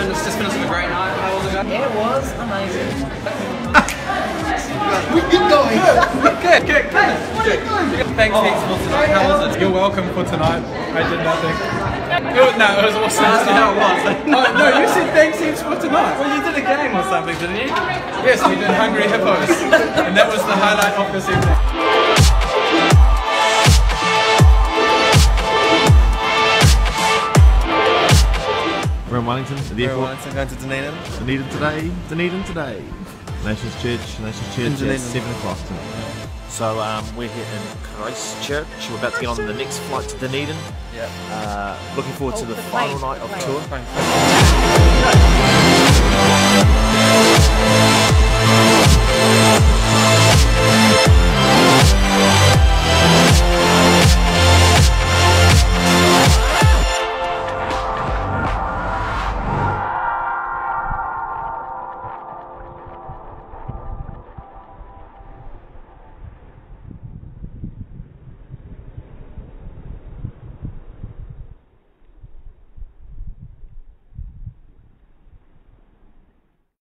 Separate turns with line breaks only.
just finished with a great night. How was it going?
Yeah, it was amazing.
We keep going.
Good. Thanks heaps for tonight. How was it?
You're welcome for tonight. I did nothing. It was awesome.
No, it was.
Oh, no, you said thanks heaps for tonight.
Well, you did a game or something, didn't you?
Yes, we did Hungry Hippos. And that was the highlight of this evening.
We're in Wellington, at the airport.
Wellington, going to Dunedin.
Dunedin today. Nations Church at 7 o'clock tonight. So we're here in Christchurch. We're about to get on the next flight to Dunedin.
Yeah.
Looking forward to the final night of tour.